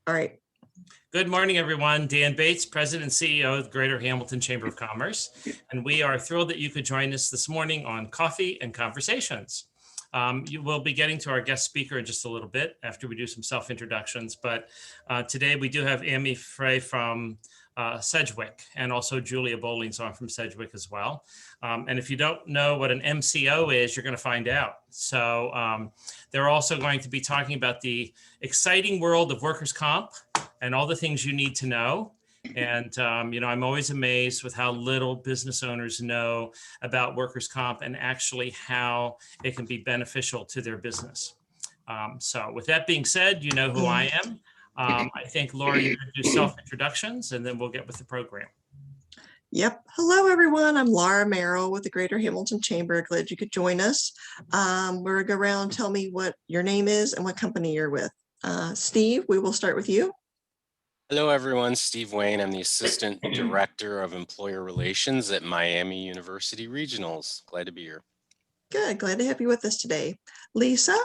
All right. Good morning, everyone. Dan Bates, President and CEO of the Greater Hamilton Chamber of Commerce. And we are thrilled that you could join us this morning on Coffee and Conversations. You will be getting to our guest speaker in just a little bit after we do some self-introductions. But today we do have Amy Frey from Sedgwick, and also Julia Bowling's on from Sedgwick as well. And if you don't know what an MCO is, you're going to find out. So they're also going to be talking about the exciting world of workers' comp and all the things you need to know. And, I'm always amazed with how little business owners know about workers' comp and actually how it can be beneficial to their business. So with that being said, you know who I am. I think, Laura, you're going to do self-introductions, and then we'll get with the program. Yep. Hello, everyone. I'm Laura Merrill with the Greater Hamilton Chamber. Glad you could join us. We're going to go around and tell me what your name is and what company you're with. Steve, we will start with you. Hello, everyone. Steve Wayne. I'm the Assistant Director of Employer Relations at Miami University Regionals. Glad to be here. Good. Glad to have you with us today. Lisa?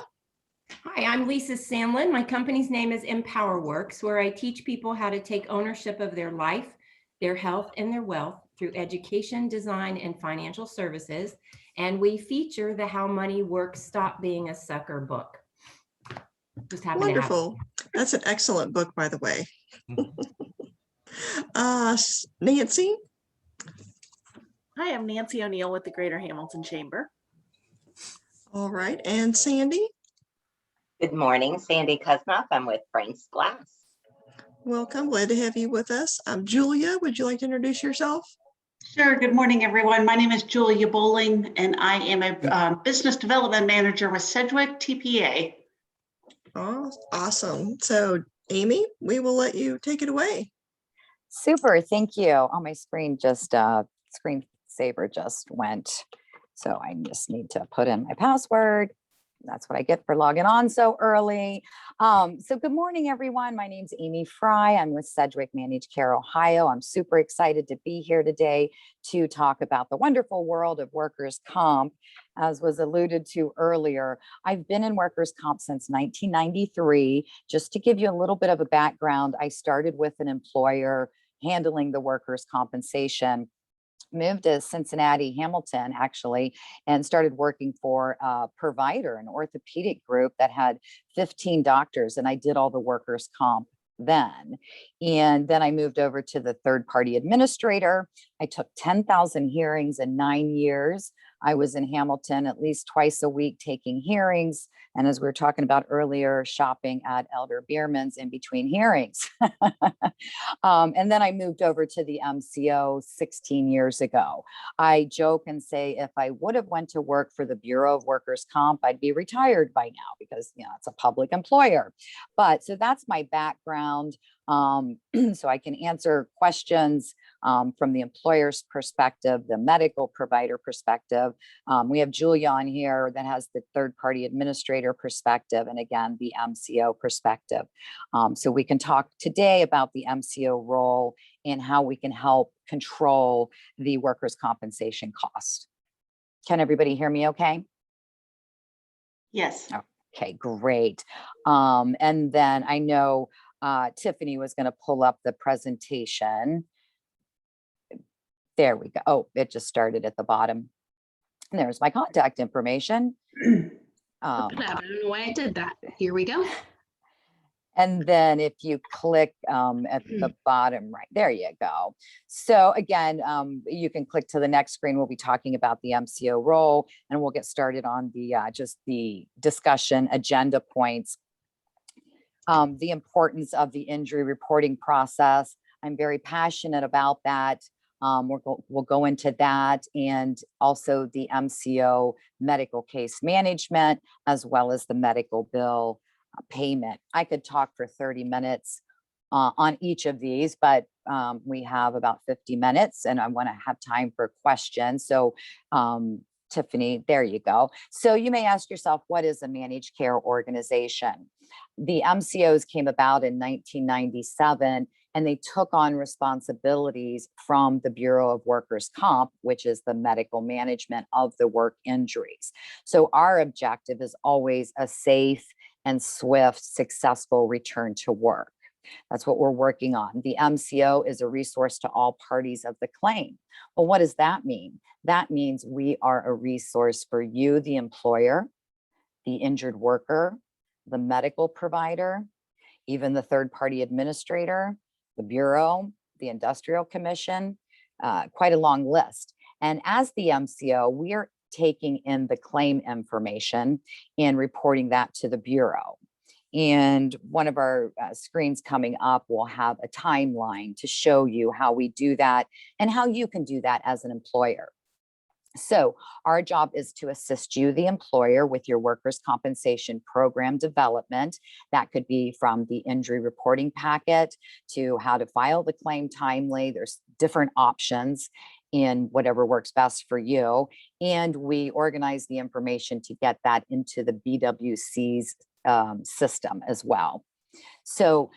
Hi, I'm Lisa Sandlin. My company's name is EmpowerWorks, where I teach people how to take ownership of their life, their health, and their wealth through education, design, and financial services. And we feature the How Money Works Stop Being a Sucker book. Just happened Wonderful. That's an excellent book, by the way. Nancy? Hi, I'm Nancy O'Neill with the Greater Hamilton Chamber. All right. And Sandy? Good morning, Sandy Kusnoff. I'm with Frank's Glass. Welcome. Glad to have you with us. Julia, would you like to introduce yourself? Sure. Good morning, everyone. My name is Julia Bowling, and I am a business development manager with Sedgwick TPA. Oh, awesome. So, Amy, we will let you take it away. Super. Thank you. Oh, my screen just screensaver just went. So I just need to put in my password. That's what I get for logging on so early. So good morning, everyone. My name's Amy Frey. I'm with Sedgwick Managed Care, Ohio. I'm super excited to be here today to talk about the wonderful world of workers' comp. As was alluded to earlier, I've been in workers' comp since 1993. Just to give you a little bit of a background, I started with an employer handling the workers' compensation, moved to Cincinnati, Hamilton, actually, and started working for a provider, an orthopedic group that had 15 doctors, and I did all the workers' comp then. And then I moved over to the third-party administrator. I took 10,000 hearings in 9 years. I was in Hamilton at least twice a week taking hearings. And as we were talking about earlier, shopping at Elder Bierman's in between hearings. And then I moved over to the MCO 16 years ago. I joke and say, if I would have went to work for the Bureau of Workers' Comp, I'd be retired by now because, it's a public employer. But so that's my background. So I can answer questions from the employer's perspective, the medical provider perspective. We have Julia on here that has the third-party administrator perspective, and again, the MCO perspective. So we can talk today about the MCO role and how we can help control the workers' compensation cost. Can everybody hear me okay? Yes. Okay, great. And then I know Tiffany was going to pull up the presentation. There we go. Oh, it just started at the bottom. And there's my contact information. I don't know why I did that. Here we go. And then if you click at the bottom right, there you go. So again, you can click to the next screen. We'll be talking about the MCO role, and we'll get started on the just the discussion agenda points. The importance of the injury reporting process. I'm very passionate about that. We'll go into that, and also the MCO medical case management, as well as the medical bill payment. I could talk for 30 minutes on each of these, but we have about 50 minutes and I want to have time for questions. So Tiffany, there you go. So you may ask yourself, what is a managed care organization? The MCOs came about in 1997, and they took on responsibilities from the Bureau of Workers' Comp, which is the medical management of the work injuries. So our objective is always a safe and swift, successful return to work. That's what we're working on. The MCO is a resource to all parties of the claim. Well, what does that mean? That means we are a resource for you, the employer, the injured worker, the medical provider, even the third-party administrator, the Bureau, the Industrial Commission, quite a long list. And as the MCO, we are taking in the claim information and reporting that to the Bureau. And one of our screens coming up will have a timeline to show you how we do that and how you can do that as an employer. So our job is to assist you, the employer, with your workers' compensation program development. That could be from the injury reporting packet to how to file the claim timely. There's different options in whatever works best for you. And we organize the information to get that into the BWC's system as well. So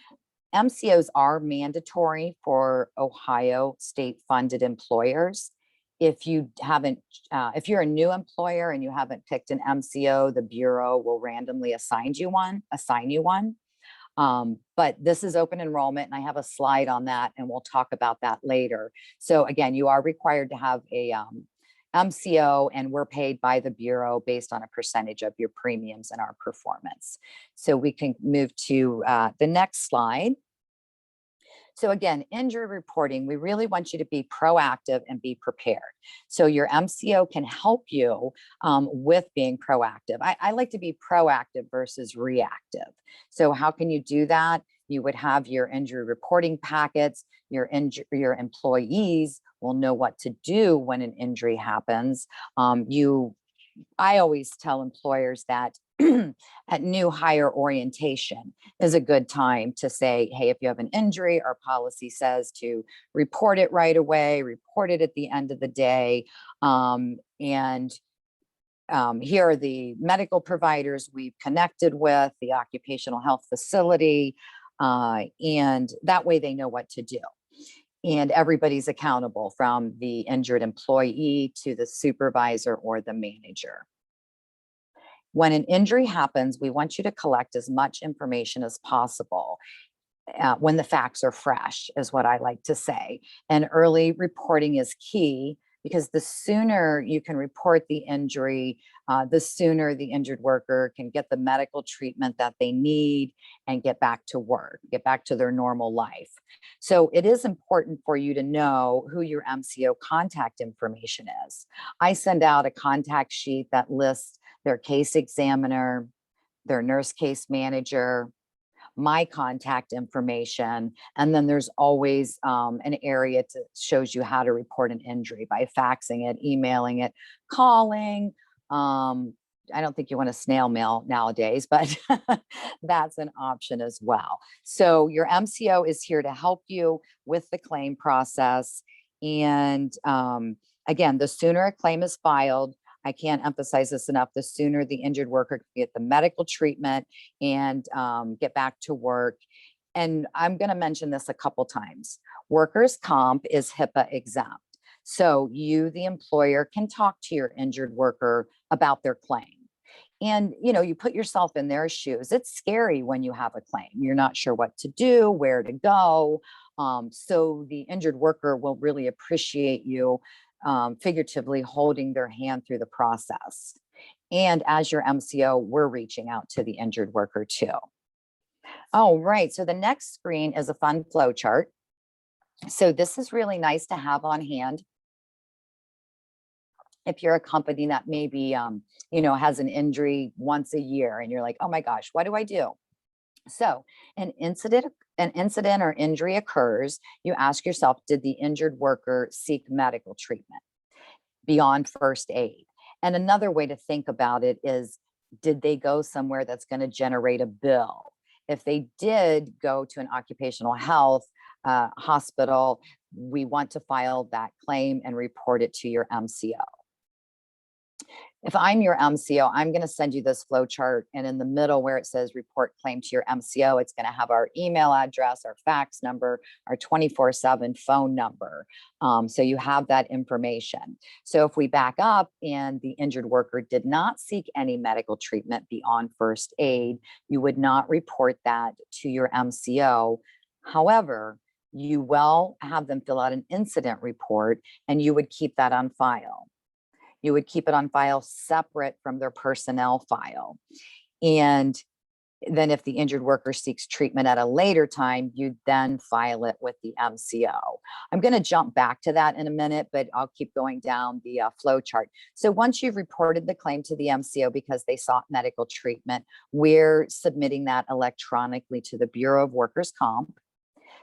MCOs are mandatory for Ohio state funded employers. If you haven't, if you're a new employer and you haven't picked an MCO, the Bureau will randomly assign you one. But this is open enrollment, and I have a slide on that, and we'll talk about that later. So again, you are required to have a MCO, and we're paid by the Bureau based on a percentage of your premiums and our performance. So we can move to the next slide. So again, injury reporting, we really want you to be proactive and be prepared. So your MCO can help you with being proactive. I like to be proactive versus reactive. So how can you do that? You would have your injury reporting packets. Your employees will know what to do when an injury happens. I always tell employers that at new hire orientation is a good time to say, hey, if you have an injury, our policy says to report it right away, report it at the end of the day. Here are the medical providers we've connected with, the occupational health facility, and that way they know what to do. And everybody's accountable, from the injured employee to the supervisor or the manager. When an injury happens, we want you to collect as much information as possible when the facts are fresh, is what I like to say. And early reporting is key, because the sooner you can report the injury, the sooner the injured worker can get the medical treatment that they need and get back to work, get back to their normal life. So it is important for you to know who your MCO contact information is. I send out a contact sheet that lists their case examiner, their nurse case manager, my contact information, and then there's always an area that shows you how to report an injury by faxing it, emailing it, calling. I don't think you want to snail mail nowadays, but that's an option as well. So your MCO is here to help you with the claim process. And again, the sooner a claim is filed, I can't emphasize this enough, the sooner the injured worker can get the medical treatment and get back to work. And I'm going to mention this a couple times. Workers' comp is HIPAA exempt. So you, the employer, can talk to your injured worker about their claim. And, you know, you put yourself in their shoes. It's scary when you have a claim. You're not sure what to do, where to go. So the injured worker will really appreciate you figuratively holding their hand through the process. And as your MCO, we're reaching out to the injured worker too. All right, so the next screen is a fun flow chart. So this is really nice to have on hand if you're a company that maybe, you know, has an injury once a year and you're like, oh my gosh, what do I do? So an incident or injury occurs, you ask yourself, did the injured worker seek medical treatment beyond first aid? And another way to think about it is, did they go somewhere that's going to generate a bill? If they did go to an occupational health hospital, we want to file that claim and report it to your MCO. If I'm your MCO, I'm going to send you this flow chart, and in the middle where it says report claim to your MCO, it's going to have our email address, our fax number, our 24/7 phone number. So you have that information. So if we back up and the injured worker did not seek any medical treatment beyond first aid, you would not report that to your MCO. However, you will have them fill out an incident report, and you would keep that on file. You would keep it on file separate from their personnel file. And then if the injured worker seeks treatment at a later time, you then file it with the MCO. I'm going to jump back to that in a minute, but I'll keep going down the flow chart. So once you've reported the claim to the MCO because they sought medical treatment, we're submitting that electronically to the Bureau of Workers' Comp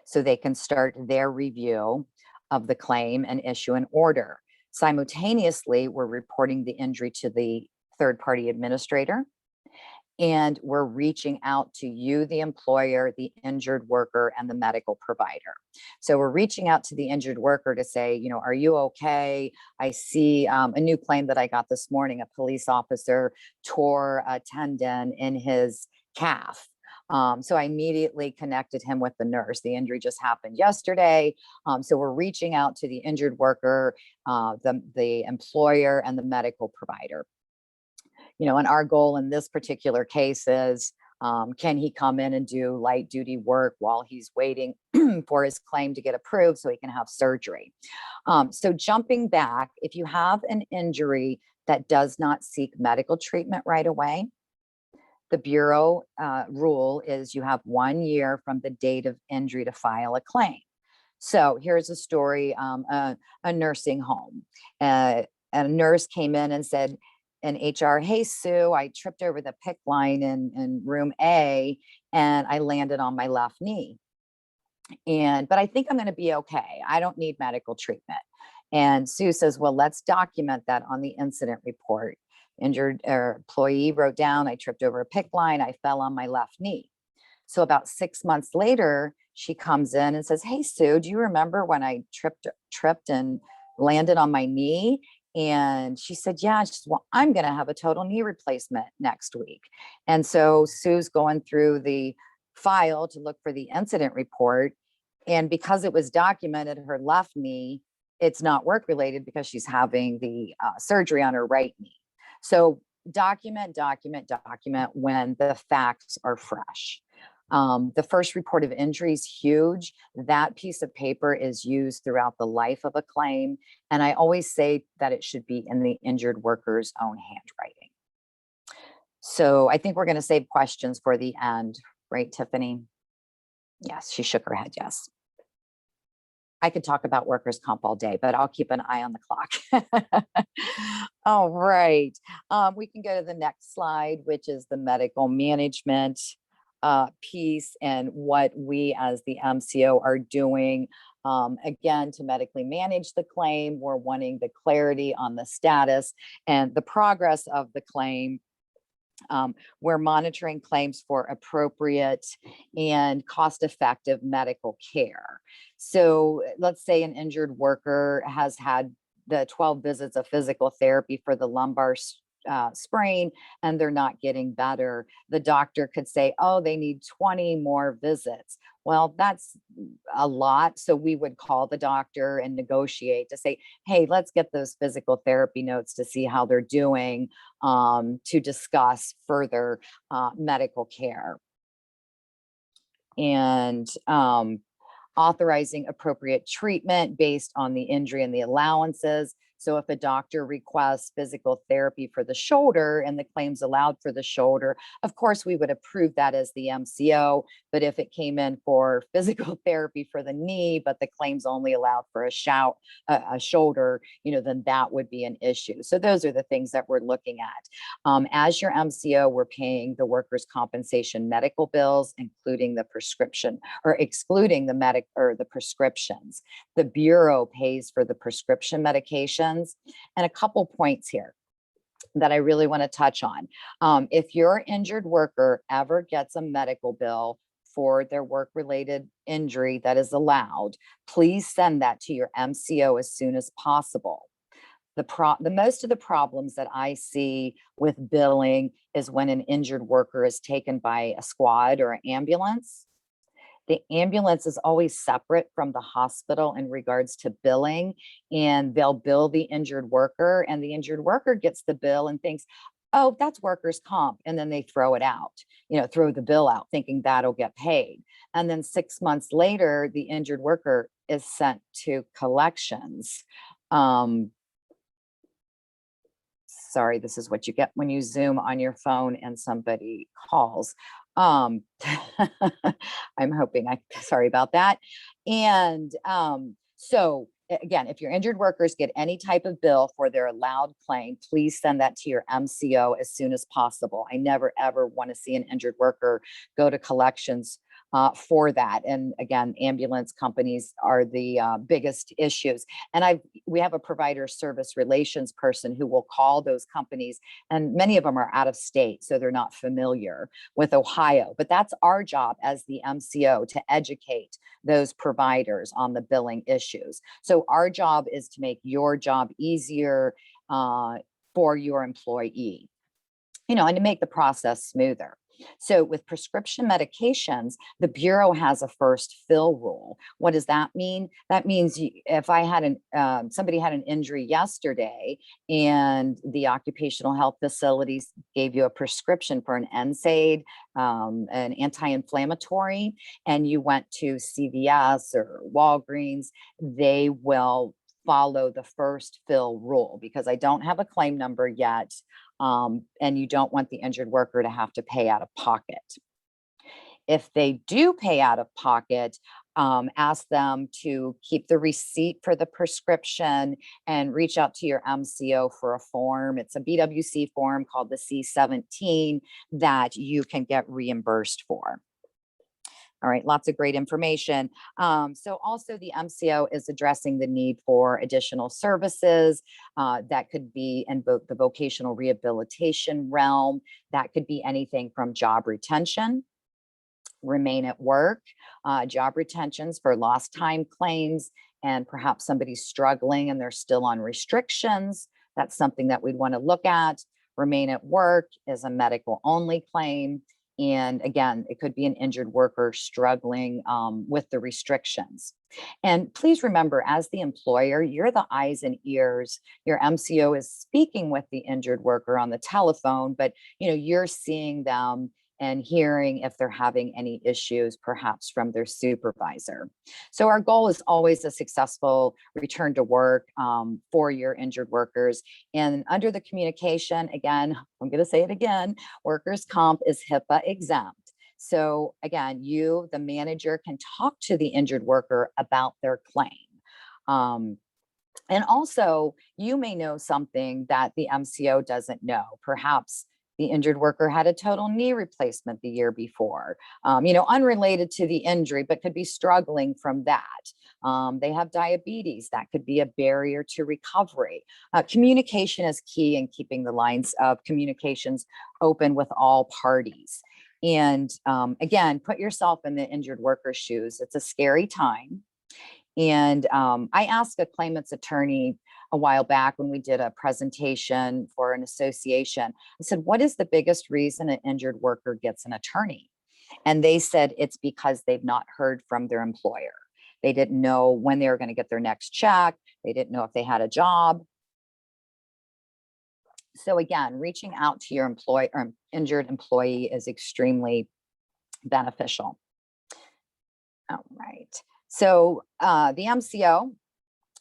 so they can start their review of the claim and issue an order. Simultaneously, we're reporting the injury to the third-party administrator, and we're reaching out to you, the employer, the injured worker, and the medical provider. So we're reaching out to the injured worker to say, you know, are you okay? I see a new claim that I got this morning. A police officer tore a tendon in his calf. So I immediately connected him with the nurse. The injury just happened yesterday. So we're reaching out to the injured worker, the employer, and the medical provider. You know, and our goal in this particular case is, can he come in and do light duty work while he's waiting for his claim to get approved so he can have surgery? So jumping back, if you have an injury that does not seek medical treatment right away, the Bureau rule is you have 1 year from the date of injury to file a claim. So here's a story, a nursing home. A nurse came in and said in HR, hey, Sue, I tripped over the PICC line in room A and I landed on my left knee. But I think I'm going to be okay. I don't need medical treatment. And Sue says, well, let's document that on the incident report. Injured employee wrote down, I tripped over a PICC line, I fell on my left knee. So about 6 months later, she comes in and says, hey, Sue, do you remember when I tripped and landed on my knee? And she said, yeah. She said, well, I'm going to have a total knee replacement next week. And so Sue's going through the file to look for the incident report. And because it was documented, her left knee, it's not work related because she's having the surgery on her right knee. So document when the facts are fresh. The first report of injury is huge. That piece of paper is used throughout the life of a claim. And I always say that it should be in the injured worker's own handwriting. So I think we're going to save questions for the end, right, Tiffany? Yes, she shook her head, yes. I could talk about workers' comp all day, but I'll keep an eye on the clock. All right. We can go to the next slide, which is the medical management piece and what we as the MCO are doing. Again, to medically manage the claim, we're wanting the clarity on the status and the progress of the claim. We're monitoring claims for appropriate and cost-effective medical care. So let's say an injured worker has had the 12 visits of physical therapy for the lumbar sprain and they're not getting better. The doctor could say, oh, they need 20 more visits. Well, that's a lot. So we would call the doctor and negotiate to say, hey, let's get those physical therapy notes to see how they're doing, to discuss further medical care. And authorizing appropriate treatment based on the injury and the allowances. So if a doctor requests physical therapy for the shoulder and the claims allowed for the shoulder, of course, we would approve that as the MCO. But if it came in for physical therapy for the knee, but the claims only allowed for a shoulder, then that would be an issue. So those are the things that we're looking at. As your MCO, we're paying the workers' compensation medical bills, including the prescription or excluding the prescriptions. The Bureau pays for the prescription medications. And a couple points here that I really want to touch on. If your injured worker ever gets a medical bill for their work-related injury that is allowed, please send that to your MCO as soon as possible. the most of the problems that I see with billing is when an injured worker is taken by a squad or an ambulance. The ambulance is always separate from the hospital in regards to billing, and they'll bill the injured worker, and the injured worker gets the bill and thinks, oh, that's workers' comp. And then they throw it out, throw the bill out thinking that'll get paid. And then 6 months later, the injured worker is sent to collections. Sorry, this is what you get when you Zoom on your phone and somebody calls. I'm hoping sorry about that. And so again, if your injured workers get any type of bill for their allowed claim, please send that to your MCO as soon as possible. I never, ever want to see an injured worker go to collections for that. And again, ambulance companies are the biggest issues. And we have a provider service relations person who will call those companies, and many of them are out of state, so they're not familiar with Ohio. But that's our job as the MCO, to educate those providers on the billing issues. So our job is to make your job easier for your employee, and to make the process smoother. So with prescription medications, the Bureau has a first fill rule. What does that mean? That means if I had somebody had an injury yesterday and the occupational health facilities gave you a prescription for an NSAID, an anti-inflammatory, and you went to CVS or Walgreens, they will follow the first fill rule, because I don't have a claim number yet. And you don't want the injured worker to have to pay out of pocket. If they do pay out of pocket, ask them to keep the receipt for the prescription and reach out to your MCO for a form. It's a BWC form called the C-17 that you can get reimbursed for. All right, lots of great information. So also the MCO is addressing the need for additional services that could be in both the vocational rehabilitation realm. That could be anything from job retention, remain at work, job retentions for lost time claims, and perhaps somebody's struggling and they're still on restrictions. That's something that we'd want to look at. Remain at work is a medical only claim. And again, it could be an injured worker struggling with the restrictions. And please remember, as the employer, you're the eyes and ears. Your MCO is speaking with the injured worker on the telephone, but you're seeing them and hearing if they're having any issues, perhaps from their supervisor. So our goal is always a successful return to work for your injured workers. And under the communication, again, I'm going to say it again, workers' comp is HIPAA exempt. So again, you, the manager, can talk to the injured worker about their claim. And also, you may know something that the MCO doesn't know. Perhaps the injured worker had a total knee replacement the year before, unrelated to the injury, but could be struggling from that. They have diabetes. That could be a barrier to recovery. Communication is key in keeping the lines of communications open with all parties. And again, put yourself in the injured worker's shoes. It's a scary time. And I asked a claimant's attorney a while back when we did a presentation for an association. I said, what is the biggest reason an injured worker gets an attorney? And they said it's because they've not heard from their employer. They didn't know when they were going to get their next check. They didn't know if they had a job. So again, reaching out to your injured employee is extremely beneficial. All right. So the MCO,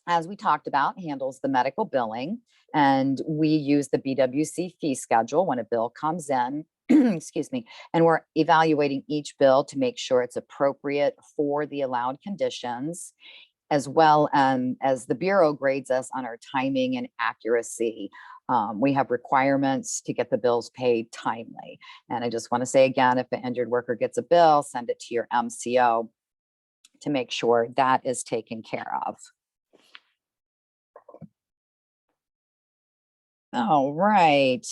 as we talked about, handles the medical billing, and we use the BWC fee schedule when a bill comes in, excuse me, and we're evaluating each bill to make sure it's appropriate for the allowed conditions, as well as the Bureau grades us on our timing and accuracy. We have requirements to get the bills paid timely. And I just want to say again, if an injured worker gets a bill, send it to your MCO to make sure that is taken care of. All right,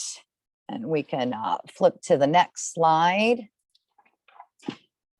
and we can flip to the next slide.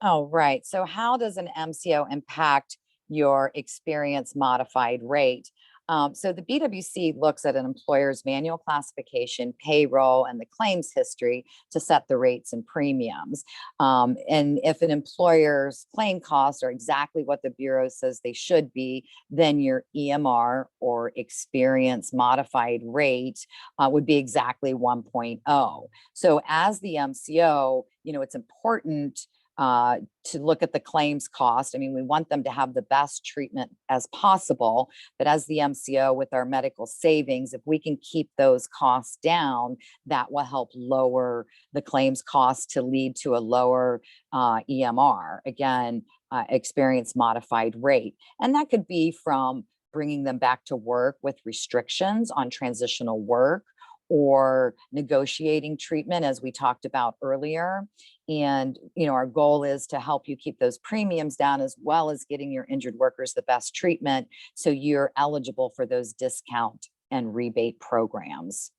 All right, so how does an MCO impact your experience modified rate? So the BWC looks at an employer's manual classification, payroll, and the claims history to set the rates and premiums. And if an employer's claim costs are exactly what the Bureau says they should be, then your EMR or experience modified rate would be exactly 1.0. So as the MCO, it's important to look at the claims cost. I mean, we want them to have the best treatment as possible, but as the MCO with our medical savings, if we can keep those costs down, that will help lower the claims cost to lead to a lower EMR, again, experience modified rate. And that could be from bringing them back to work with restrictions on transitional work, or negotiating treatment, as we talked about earlier. And, our goal is to help you keep those premiums down, as well as getting your injured workers the best treatment, so you're eligible for those discount and rebate programs.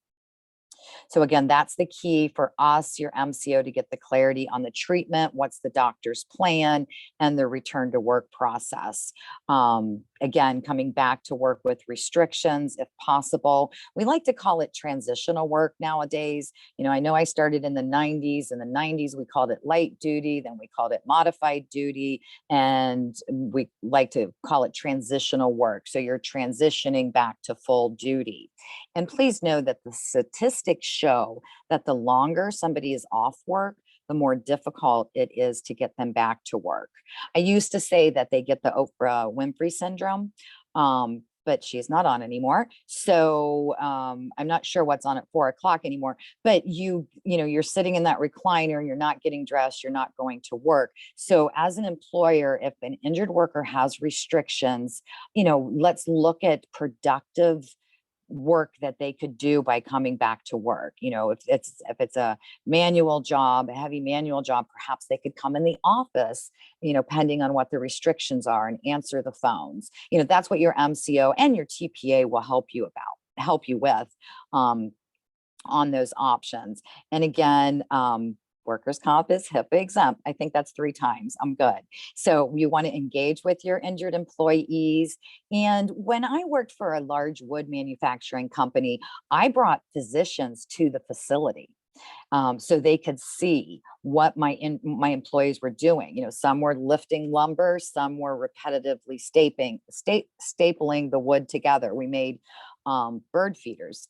So again, that's the key for us, your MCO, to get the clarity on the treatment, what's the doctor's plan, and the return to work process. Again, coming back to work with restrictions if possible. We like to call it transitional work nowadays. I know I started in the 90s. In the 90s, we called it light duty, then we called it modified duty, and we like to call it transitional work. So you're transitioning back to full duty. And please know that the statistics show that the longer somebody is off work, the more difficult it is to get them back to work. I used to say that they get the Oprah Winfrey syndrome, but she's not on anymore. So I'm not sure what's on at 4 o'clock anymore, but you're sitting in that recliner, you're not getting dressed, you're not going to work. So as an employer, if an injured worker has restrictions, let's look at productive work that they could do by coming back to work. If it's a manual job, a heavy manual job, perhaps they could come in the office, pending on what the restrictions are, and answer the phones. That's what your MCO and your TPA will help you with on those options. And again, workers' comp is HIPAA exempt. I think that's 3 times. I'm good. So you want to engage with your injured employees. And when I worked for a large wood manufacturing company, I brought physicians to the facility. So they could see what my employees were doing. Some were lifting lumber, some were repetitively stapling the wood together. We made bird feeders,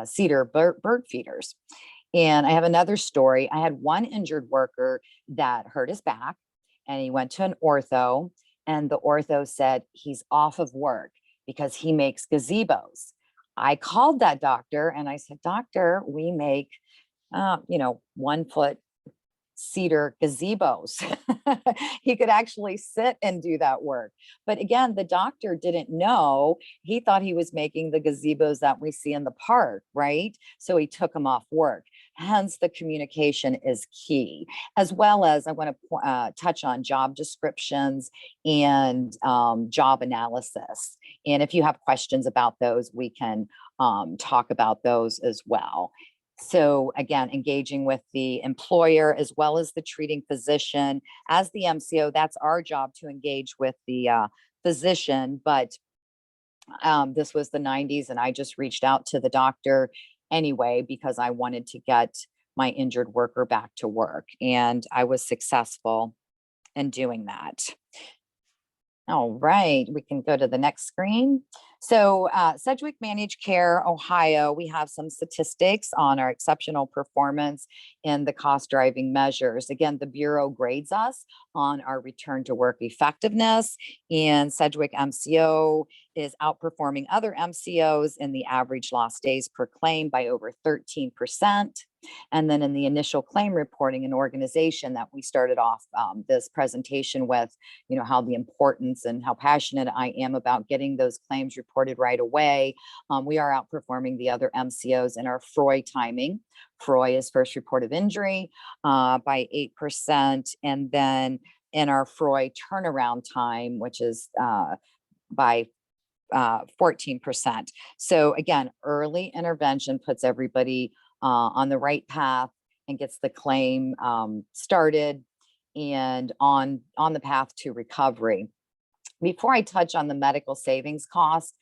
cedar bird feeders. And I have another story. I had one injured worker that hurt his back, and he went to an ortho, and the ortho said he's off of work because he makes gazebos. I called that doctor and I said, "Doctor, we make 1-foot cedar gazebos." He could actually sit and do that work. But again, the doctor didn't know. He thought he was making the gazebos that we see in the park, right? So he took him off work. Hence, the communication is key, as well as I want to touch on job descriptions and job analysis. And if you have questions about those, we can talk about those as well. So again, engaging with the employer as well as the treating physician. As the MCO, that's our job to engage with the physician. But this was the 90s, and I just reached out to the doctor anyway because I wanted to get my injured worker back to work. And I was successful in doing that. All right, we can go to the next screen. So Sedgwick Managed Care, Ohio, we have some statistics on our exceptional performance in the cost driving measures. Again, the Bureau grades us on our return to work effectiveness, and Sedgwick MCO is outperforming other MCOs in the average lost days per claim by over 13%. And then in the initial claim reporting, an organization that we started off this presentation with, how the importance and how passionate I am about getting those claims reported right away. We are outperforming the other MCOs in our Frey timing. Frey is first report of injury by 8%. And then in our Frey turnaround time, which is by 14%. So again, early intervention puts everybody on the right path and gets the claim started and on the path to recovery. Before I touch on the medical savings cost,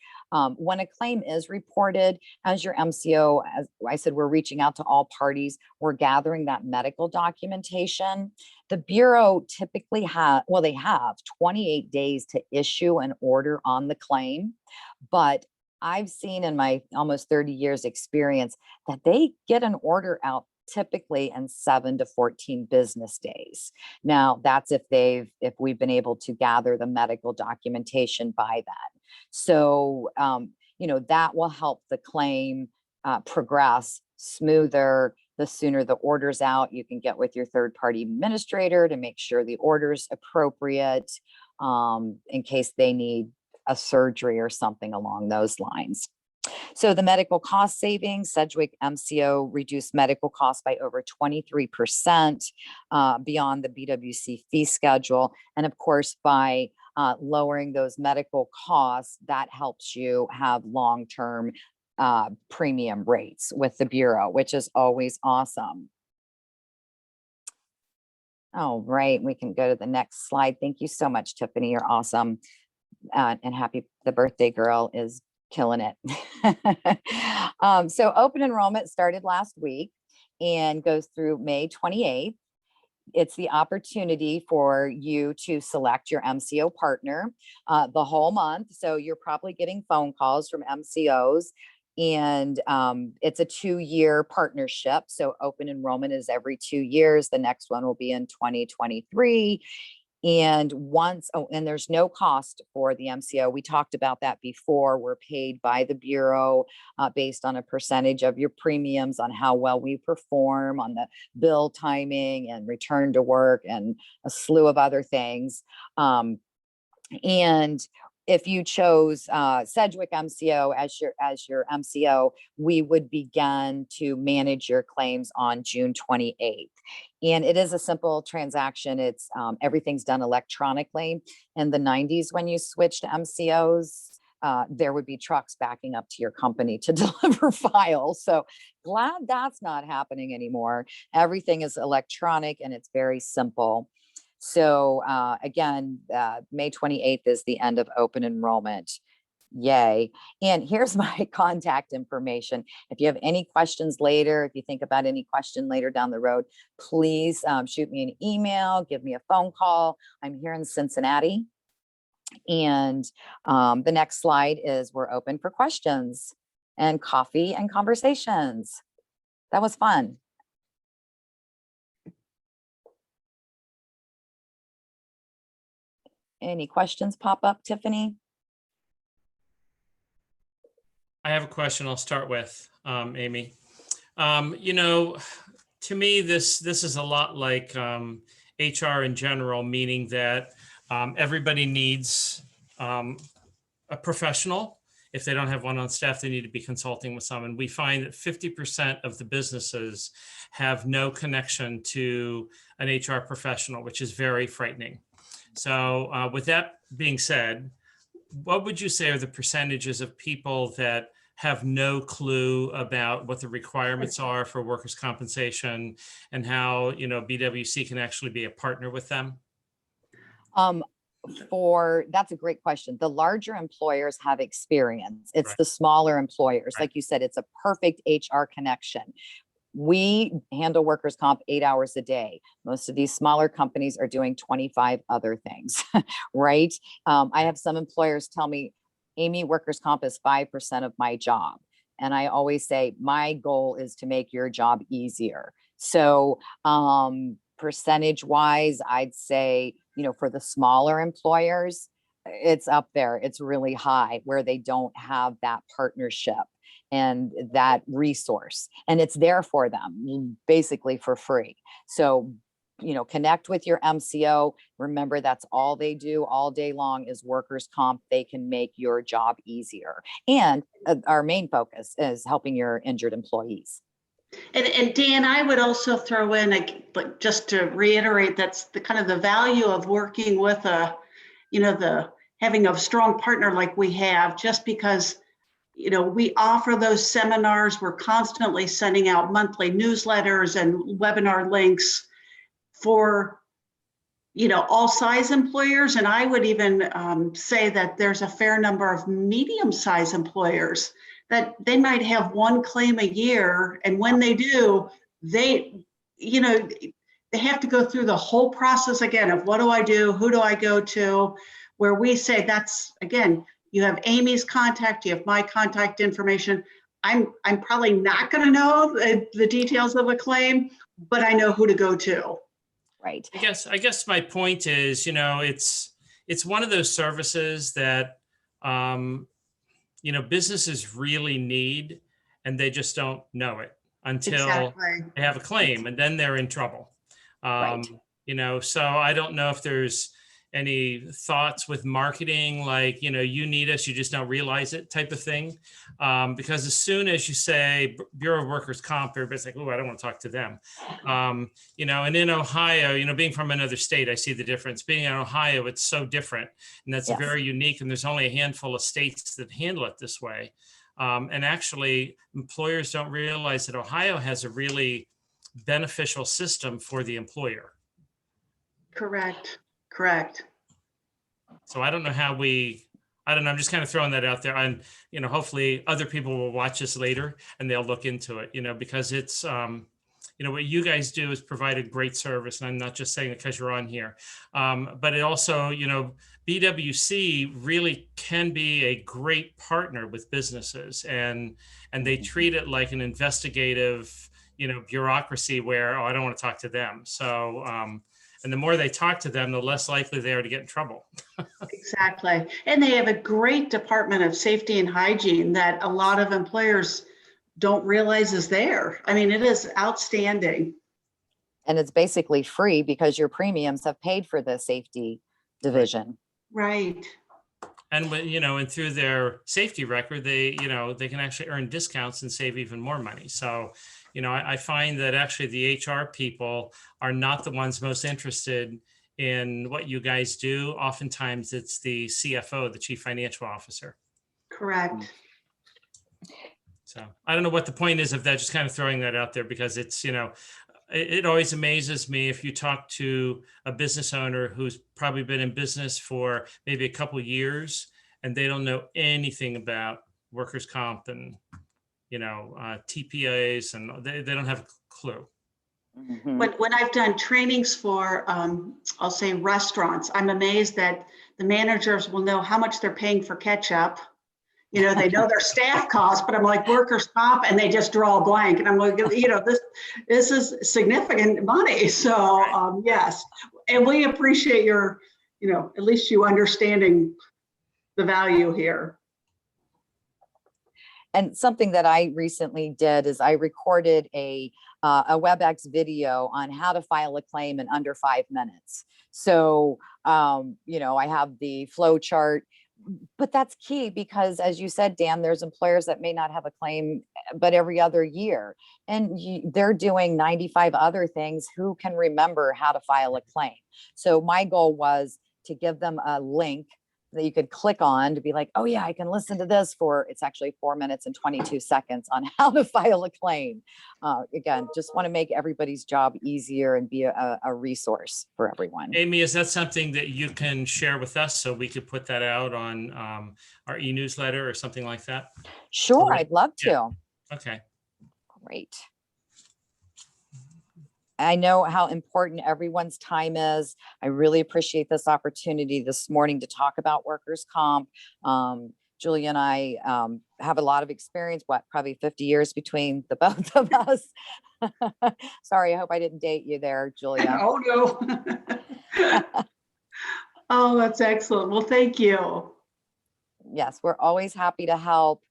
when a claim is reported as your MCO, as I said, we're reaching out to all parties. We're gathering that medical documentation. The Bureau typically they have 28 days to issue an order on the claim, but I've seen in my almost 30 years experience that they get an order out typically in 7 to 14 business days. Now, that's if we've been able to gather the medical documentation by then. So, that will help the claim progress smoother. The sooner the order's out, you can get with your third-party administrator to make sure the order's appropriate in case they need a surgery or something along those lines. So the medical cost savings, Sedgwick MCO reduced medical costs by over 23% beyond the BWC fee schedule. And of course, by lowering those medical costs, that helps you have long-term premium rates with the Bureau, which is always awesome. All right, we can go to the next slide. Thank you so much, Tiffany. You're awesome. And happy the birthday girl is killing it. So open enrollment started last week and goes through May 28th. It's the opportunity for you to select your MCO partner the whole month. So you're probably getting phone calls from MCOs, and it's a 2-year partnership. So open enrollment is every 2 years. The next one will be in 2023. And and there's no cost for the MCO. We talked about that before. We're paid by the Bureau based on a percentage of your premiums on how well we perform on the bill timing and return to work and a slew of other things. And if you chose Sedgwick MCO as your MCO, we would begin to manage your claims on June 28th. And it is a simple transaction. It's everything's done electronically. In the 90s, when you switched to MCOs, there would be trucks backing up to your company to deliver files. So glad that's not happening anymore. Everything is electronic and it's very simple. So again, May 28th is the end of open enrollment. Yay. And here's my contact information. If you have any questions later, if you think about any question later down the road, please shoot me an email, give me a phone call. I'm here in Cincinnati. And the next slide is we're open for questions and coffee and conversations. That was fun. Any questions pop up, Tiffany? I have a question I'll start with, Amy. To me, this is a lot like HR in general, meaning that everybody needs a professional. If they don't have one on staff, they need to be consulting with someone. We find that 50% of the businesses have no connection to an HR professional, which is very frightening. So with that being said, what would you say are the percentages of people that have no clue about what the requirements are for workers' compensation and how, BWC can actually be a partner with them? That's a great question. The larger employers have experience. It's Right. the smaller employers. Right. Like you said, it's a perfect HR connection. We handle workers' comp 8 hours a day. Most of these smaller companies are doing 25 other things, right? I have some employers tell me, Amy, workers' comp is 5% of my job. And I always say, my goal is to make your job easier. So percentage wise, I'd say, for the smaller employers, it's up there. It's really high where they don't have that partnership and that resource, and it's there for them basically for free. So, connect with your MCO. Remember, that's all they do all day long is workers' comp. They can make your job easier. And our main focus is helping your injured employees. And Dan, I would also throw in, just to reiterate, that's the kind of the value of working with having a strong partner like we have, just because, we offer those seminars. We're constantly sending out monthly newsletters and webinar links for, all size employers. And I would even say that there's a fair number of medium-sized employers that they might have one claim a year. And when they do, they have to go through the whole process again of what do I do? Who do I go to? Where we say that's, again, you have Amy's contact, you have my contact information. I'm probably not going to know the details of a claim, but I know who to go to. Right. I guess my point is, it's one of those services that, businesses really need, and they just don't know it until Exactly. they have a claim, and then they're in trouble. Right. So I don't know if there's any thoughts with marketing, like, you need us, you just don't realize it type of thing. Because as soon as you say Bureau of Workers' Comp, everybody's like, oh, I don't want to talk to them. And in Ohio, being from another state, I see the difference. Being in Ohio, it's so different. And that's Yes. very unique. And there's only a handful of states that handle it this way. And actually, employers don't realize that Ohio has a really beneficial system for the employer. Correct. So I don't know how I'm just kind of throwing that out there, and, hopefully other people will watch this later and they'll look into it, because it's, what you guys do is provide a great service. And I'm not just saying it because you're on here, but it also, BWC really can be a great partner with businesses, and they treat it like an investigative, bureaucracy where, oh, I don't want to talk to them. So, and the more they talk to them, the less likely they are to get in trouble. Exactly. And they have a great department of safety and hygiene that a lot of employers don't realize is there. I mean, it is outstanding. And it's basically free because your premiums have paid for the safety division. Right. And and through their safety record, they can actually earn discounts and save even more money. So, I find that actually the HR people are not the ones most interested in what you guys do. Oftentimes it's the CFO, the Chief Financial Officer. Correct. So I don't know what the point is of that, just kind of throwing that out there, because it's, it always amazes me if you talk to a business owner who's probably been in business for maybe a couple years and they don't know anything about workers' comp and, TPAs, and they don't have a clue. Mhm. When I've done trainings for, I'll say restaurants, I'm amazed that the managers will know how much they're paying for ketchup. They know their staff costs, but I'm like, workers' comp, and they just draw a blank. And I'm like, this is significant money. So yes, and we appreciate your, at least you understanding the value here. And something that I recently did is I recorded a WebEx video on how to file a claim in under 5 minutes. So, I have the flow chart, but that's key because, as you said, Dan, there's employers that may not have a claim, but every other year, and they're doing 95 other things. Who can remember how to file a claim? So my goal was to give them a link that you could click on to be like, oh yeah, I can listen to this it's actually 4 minutes and 22 seconds on how to file a claim. Again, just want to make everybody's job easier and be a resource for everyone. Amy, is that something that you can share with us so we could put that out on our e-newsletter or something like that? Sure, Or- I'd love to. Yeah. Okay. Great. I know how important everyone's time is. I really appreciate this opportunity this morning to talk about workers' comp. Julia and I have a lot of experience, probably 50 years between the both of us. Sorry, I hope I didn't date you there, Julia. Oh, no. Oh, that's excellent. Well, thank you. Yes, we're always happy to help.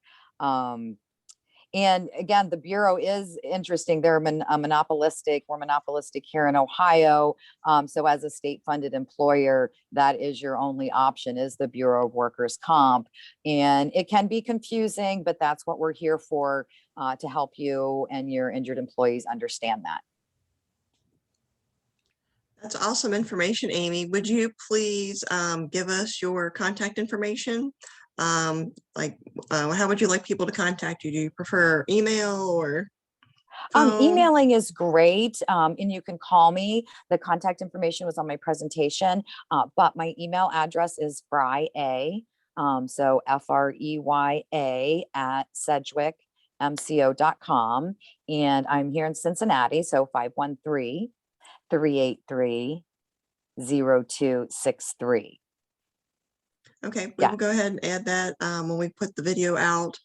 And again, the Bureau is interesting. They're monopolistic. We're monopolistic here in Ohio. So as a state-funded employer, that is your only option, is the Bureau of Workers' Comp. And it can be confusing, but that's what we're here for, to help you and your injured employees understand that. That's awesome information, Amy. Would you please give us your contact information? How would you like people to contact you? Do you prefer email or? phone? Emailing is great, and you can call me. The contact information was on my presentation, but my email address is Frey, so FREYA at sedgwickmco.com. And I'm here in Cincinnati, so 513-383-0263. Okay, we Yeah. will go ahead and add that when we put the video out.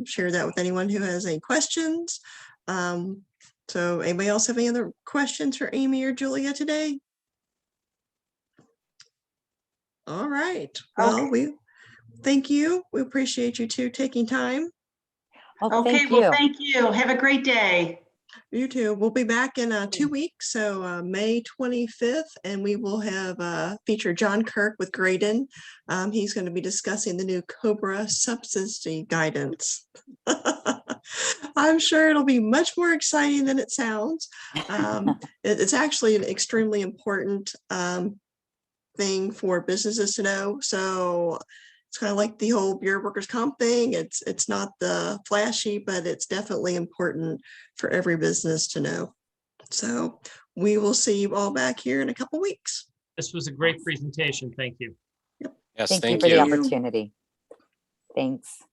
Share that with anyone who has any questions. So anybody else have any other questions for Amy or Julia today? All right. Well, we thank you. We appreciate you two taking time. Well, Okay, thank well, you. thank you. Have a great day. You too. We'll be back in 2 weeks, so May 25th, and we will have feature John Kirk with Graydon. He's going to be discussing the new COBRA subsidy guidance. I'm sure it'll be much more exciting than it sounds. It's actually an extremely important thing for businesses to know. So it's kind of like the whole Bureau of Workers' Comp thing. It's not the flashy, but it's definitely important for every business to know. So we will see you all back here in a couple weeks. This was a great presentation. Thank you. Yes, Thank you thank for the you. you. opportunity. Thanks.